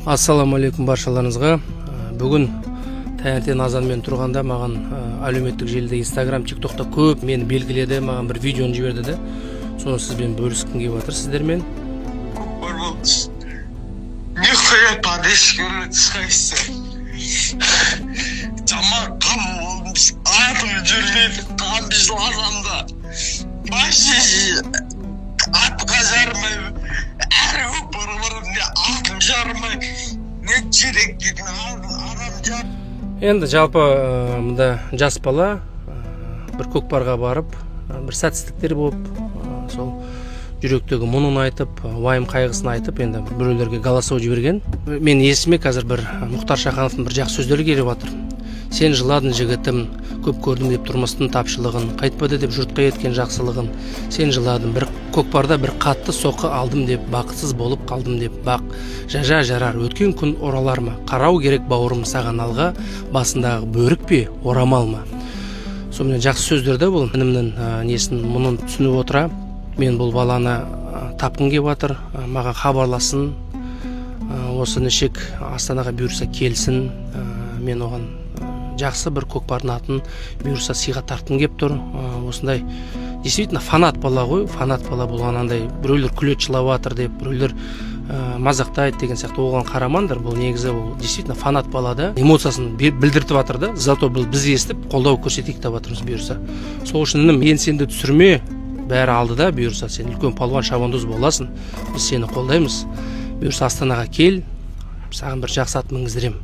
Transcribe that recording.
Ассаламу алейкум баршаларыңызға. Бүгін таңертең азанмен тұрғанда маған әлеуметтік желіде Instagram, TikTokта көп мені белгіледі, маған бір видеоны жіберді де. Соны сізбен бөліскім келіп жатыр сіздермен. Нихуя подышкивает скайся. Тамақ қам болмыш, атым жүрмейді, қам біз лазамда. Баши атқа жармай, әрі өп-бұрым не атым жармай, не керек дейтін адам жар. Енді жалпы мұнда жас бала бір көкпарға барып, бір сәтсіздіктер болып, сол жүректегі мұңын айтып, уайым қайғысын айтып, енді біреулерге голосовой жіберген. Мен есіме қазір бір Мұхтар Шахановтың бір жақсы сөздері келіп жатыр. Сен жыладың жігітім, көп көрдім деп тұрмыстың тапшылығын, қайтпады деп жұртқа еткен жақсылығын. Сен жыладың, бір көкпарда бір қатты соққы алдым деп, бақытсыз болып қалдым деп, бақ. Жажа жарар, өткен күн оралар ма? Қарау керек бауырым саған алға, басындағы бөрік пе, орамал ма? Сонымен жақсы сөздерді бұл інімнің несін мұнын түсініп отыра. Мен бұл баланы тапқым келіп жатыр, маған хабарласын, осы нешек Астанаға бұйырса келсін, мен оған жақсы бір көкпардың атын бұйырса сыйға тартқым келіп тұр. Осындай действительно фанат бала ғой, фанат бала болғанандай біреулер күлет жылап жатыр деп, біреулер мазақтайды деген сияқты оған қарамаңдар. Бұл негізі ол действительно фанат бала да, эмоциясын білдіртіп жатыр да, зато біз естіп қолдау көрсетейік деп жатырмыз бұйырса. Сол үшін інім, мен сенді түсірме, бәрі алдыда, бұйырса сен үлкен палуан шабандоз боласың, біз сені қолдаймыз. Бұйырса Астанаға кел, саған бір жақсы ат мінгіздірем.